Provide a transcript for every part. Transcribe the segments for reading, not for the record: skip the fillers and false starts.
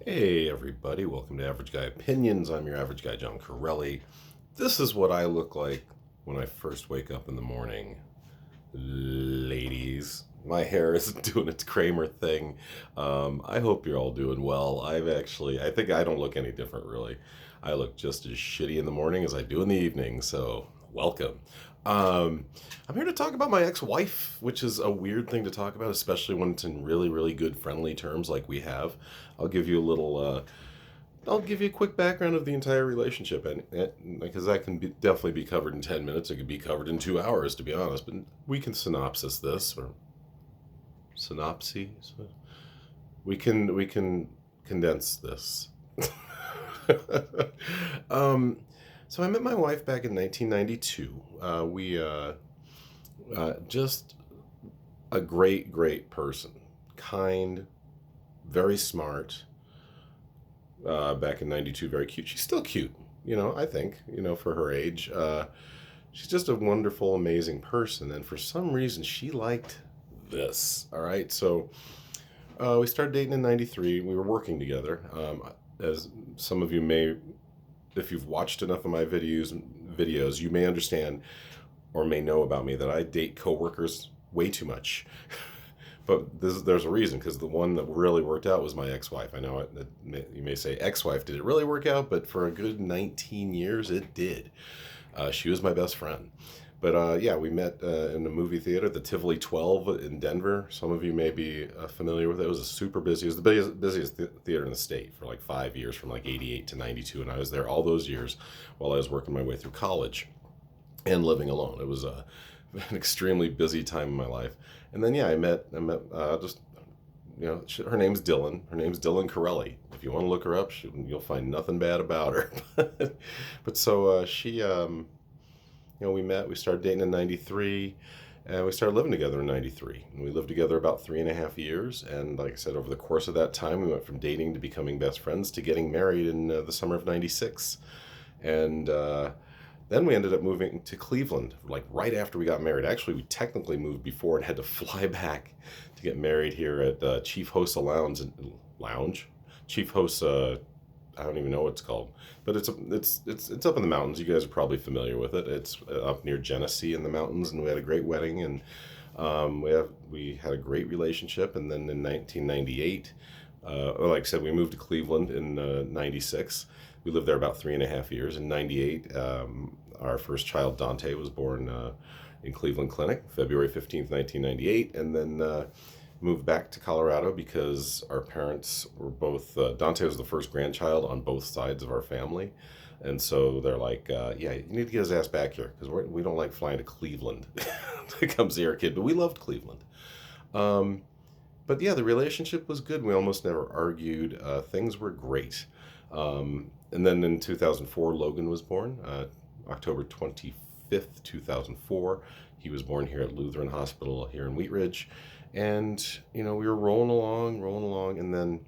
Hey everybody, welcome to Average Guy Opinions. I'm your average guy, John Corelli. This is what I look like when I first wake up in the morning. Ladies, my hair isn't doing its Kramer thing. I hope you're all doing well. I think I don't look any different really. I look just as shitty in the morning as I do in the evening, so welcome. Um, I'm here to talk about my ex-wife, which is a weird thing to talk about, especially when it's in really, really good friendly terms like we have. I'll give you a little I'll give you a quick background of the entire relationship, and because that can definitely be covered in 10 minutes. It could be covered in 2 hours, to be honest. But we can synopsis this or synopses. We can condense this. um, so I met my wife back in 1992. We just a great person, kind, very smart. Back in 92, very cute. She's still cute, I think, for her age. She's just a wonderful, amazing person. And for some reason, she liked this. All right. So we started dating in 93. We were working together. As some of you may, if you've watched enough of my videos, you may understand or may know about me that I date coworkers way too much. But there's a reason, because the one that really worked out was my ex-wife. I know you may say, ex-wife, did it really work out? But for a good 19 years, it did. She was my best friend. But yeah, we met in the movie theater, the Tivoli 12 in Denver. Some of you may be familiar with it. It was it was the busiest theater in the state for like 5 years, from like 88 to 92. And I was there all those years while I was working my way through college and living alone. It was an extremely busy time in my life. And then yeah, I met just her name's Dylan. Her name's Dylan Corelli. If you want to look her up, you'll find nothing bad about her. But so we met. We started dating in '93, and we started living together in '93. And we lived together about 3.5 years. And like I said, over the course of that time, we went from dating to becoming best friends to getting married in the summer of '96. And then we ended up moving to Cleveland, like right after we got married. Actually, we technically moved before and had to fly back to get married here at Chief Host Lounge. Chief Host, I don't even know what it's called, but it's up in the mountains. You guys are probably familiar with it. It's up near Genesee in the mountains, and we had a great wedding, and we had a great relationship. And then in 1998, like I said, we moved to Cleveland in '96. We lived there about 3.5 years. In '98, our first child, Dante, was born in Cleveland Clinic, February 15th, 1998, and then moved back to Colorado because our parents were both, Dante was the first grandchild on both sides of our family. And so they're like, yeah, you need to get his ass back here, because we don't like flying to Cleveland to come see our kid, but we loved Cleveland. But yeah, the relationship was good. We almost never argued. Things were great. And then in 2004, Logan was born, October 25th, 2004. He was born here at Lutheran Hospital here in Wheat Ridge. And, we were rolling along. And then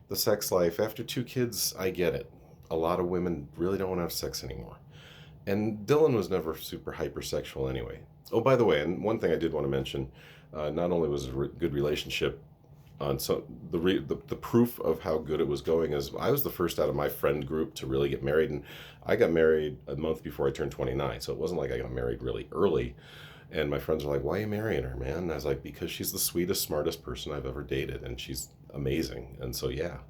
the sex life, after 2 kids, I get it. A lot of women really don't want to have sex anymore. And Dylan was never super hypersexual anyway. Oh, by the way, and one thing I did want to mention, not only was it a good relationship, so the proof of how good it was going is I was the first out of my friend group to really get married, and I got married a month before I turned 29, so it wasn't like I got married really early. And my friends were like, "Why are you marrying her, man?" And I was like, "Because she's the sweetest, smartest person I've ever dated, and she's amazing." And so yeah,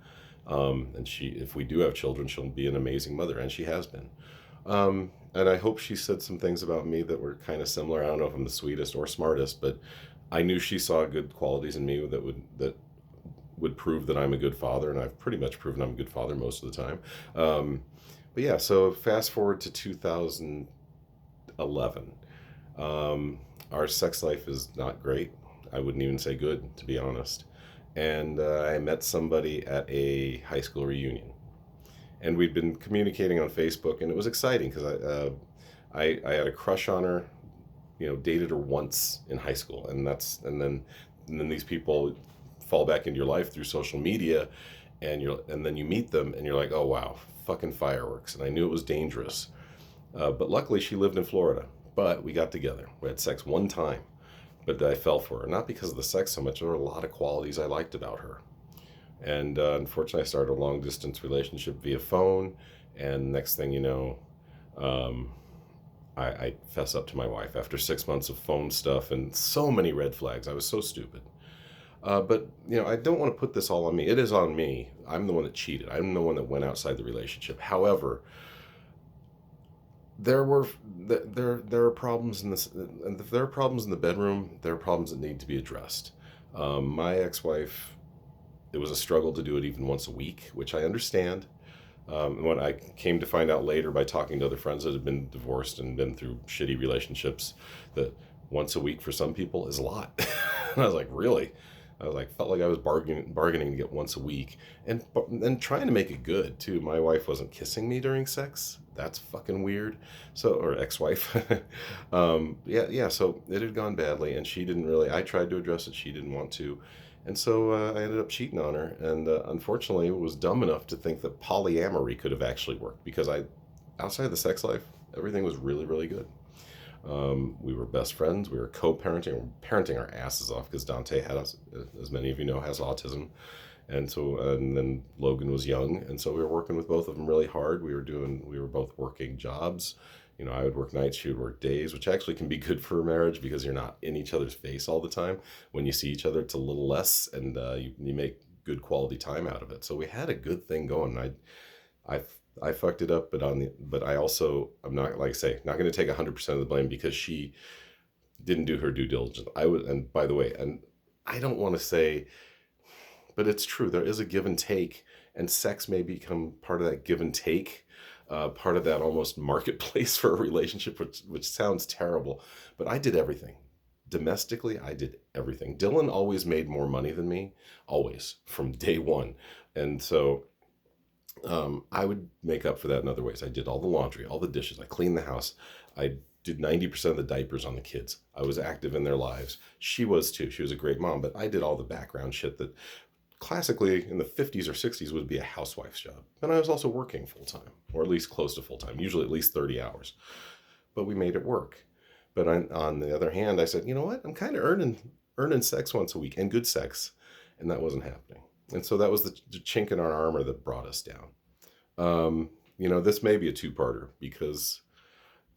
and if we do have children, she'll be an amazing mother, and she has been. And I hope she said some things about me that were kind of similar. I don't know if I'm the sweetest or smartest, but I knew she saw good qualities in me that would prove that I'm a good father, and I've pretty much proven I'm a good father most of the time. But yeah, so fast forward to 2011. Our sex life is not great. I wouldn't even say good, to be honest. And I met somebody at a high school reunion, and we'd been communicating on Facebook, and it was exciting because I had a crush on her, dated her once in high school, and then these people fall back into your life through social media, and then you meet them, and you're like, oh wow, fucking fireworks. And I knew it was dangerous, but luckily she lived in Florida. But we got together. We had sex one time, but I fell for her, not because of the sex so much. There were a lot of qualities I liked about her. And unfortunately, I started a long distance relationship via phone. And next thing you know, um, I fess up to my wife after 6 months of phone stuff and so many red flags. I was so stupid. But I don't want to put this all on me. It is on me. I'm the one that cheated. I'm the one that went outside the relationship. However, there were there are problems in this, and if there are problems in the bedroom, there are problems that need to be addressed. My ex-wife, it was a struggle to do it even once a week, which I understand. When I came to find out later by talking to other friends that had been divorced and been through shitty relationships, that once a week for some people is a lot. And I was like, really? I was like, felt like I was bargaining to get once a week, and trying to make it good too. My wife wasn't kissing me during sex. That's fucking weird. So, or ex-wife. Yeah. So it had gone badly, and she didn't really. I tried to address it. She didn't want to, and so I ended up cheating on her. And unfortunately, was dumb enough to think that polyamory could have actually worked, because outside of the sex life, everything was really, really good. We were best friends. We were co-parenting, parenting our asses off, because Dante had us, as many of you know, has autism, and then Logan was young, and so we were working with both of them really hard. We were both working jobs. I would work nights, she would work days, which actually can be good for a marriage, because you're not in each other's face all the time. When you see each other, it's a little less, and you make good quality time out of it. So we had a good thing going. I I fucked it up, but I also, I'm not, like I say, not going to take 100% of the blame, because she didn't do her due diligence. And by the way, and I don't want to say, but it's true. There is a give and take, and sex may become part of that give and take, part of that almost marketplace for a relationship, which sounds terrible, but I did everything. Domestically, I did everything. Dylan always made more money than me, always, from day one. And so I would make up for that in other ways. I did all the laundry, all the dishes. I cleaned the house. I did 90% of the diapers on the kids. I was active in their lives. She was too. She was a great mom, but I did all the background shit that classically in the 50s or 60s would be a housewife's job. And I was also working full time, or at least close to full time, usually at least 30 hours. But we made it work. But on the other hand, I said, you know what? I'm kind of earning sex once a week, and good sex, and that wasn't happening. And so that was the chink in our armor that brought us down. This may be a two-parter, because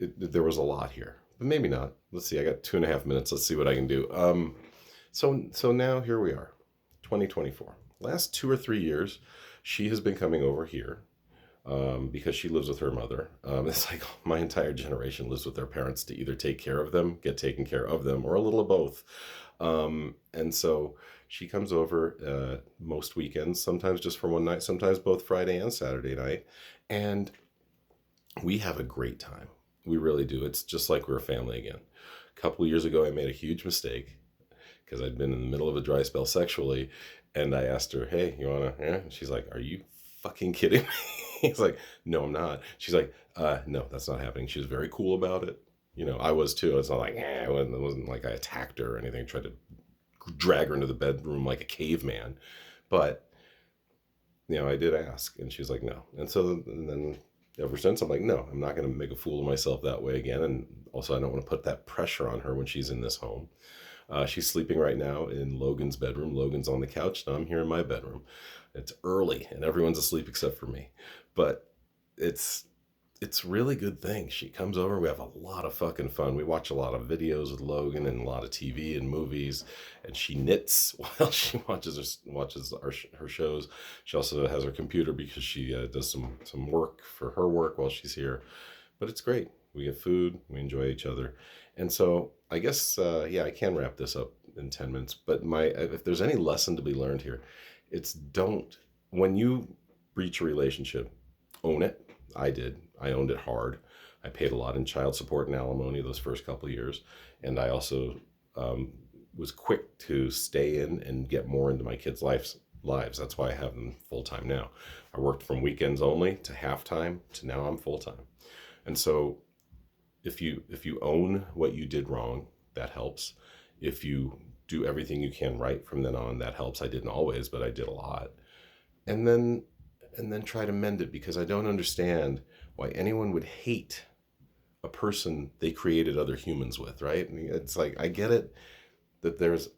there was a lot here, but maybe not. Let's see. I got 2.5 minutes. Let's see what I can do. So now here we are, 2024. Last 2 or 3 years, she has been coming over here, because she lives with her mother. It's like my entire generation lives with their parents to either take care of them, get taken care of them, or a little of both. And so she comes over most weekends, sometimes just for one night, sometimes both Friday and Saturday night. And we have a great time. We really do. It's just like we're a family again. A couple of years ago, I made a huge mistake, because I'd been in the middle of a dry spell sexually. And I asked her, hey, you want to? Yeah? She's like, are you fucking kidding me? He's like, no, I'm not. She's like, no, that's not happening. She was very cool about it. I was too. It's not like, it wasn't like I attacked her or anything, tried to drag her into the bedroom like a caveman. But, I did ask, and she was like, no. And then ever since, I'm like, no, I'm not going to make a fool of myself that way again. And also, I don't want to put that pressure on her when she's in this home. She's sleeping right now in Logan's bedroom. Logan's on the couch, and I'm here in my bedroom. It's early, and everyone's asleep except for me. But it's really good thing. She comes over, we have a lot of fucking fun. We watch a lot of videos with Logan, and a lot of TV and movies, and she knits while she watches her shows. She also has her computer, because she does some work for her work while she's here. But it's great. We get food, we enjoy each other. And so I guess, I can wrap this up in 10 minutes, but if there's any lesson to be learned here, it's when you breach a relationship, own it. I did. I owned it hard. I paid a lot in child support and alimony those first couple of years. And I also was quick to stay in and get more into my kids' lives. That's why I have them full time now. I worked from weekends only to half time to now I'm full time. And so if you own what you did wrong, that helps. If you do everything you can right from then on, that helps. I didn't always, but I did a lot. And then try to mend it, because I don't understand why anyone would hate a person they created other humans with, right? I mean, it's like, I get it that there's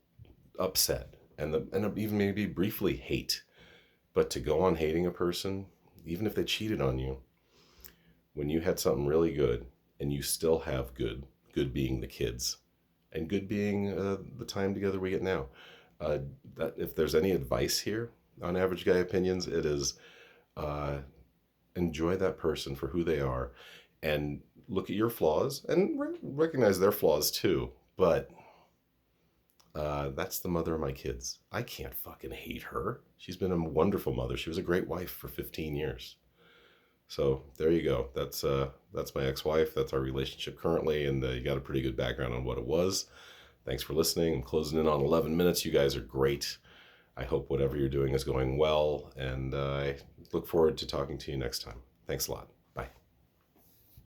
upset and even maybe briefly hate, But to go on hating a person, even if they cheated on you, when you had something really good and you still have good, good being the kids, and good being the time together we get now. Uh, that if there's any advice here on Average Guy Opinions, it is uh, enjoy that person for who they are, and look at your flaws and recognize their flaws too. But that's the mother of my kids. I can't fucking hate her. She's been a wonderful mother. She was a great wife for 15 years. So there you go. That's my ex-wife. That's our relationship currently, and you got a pretty good background on what it was. Thanks for listening. I'm closing in on 11 minutes. You guys are great. I hope whatever you're doing is going well, and I look forward to talking to you next time. Thanks a lot.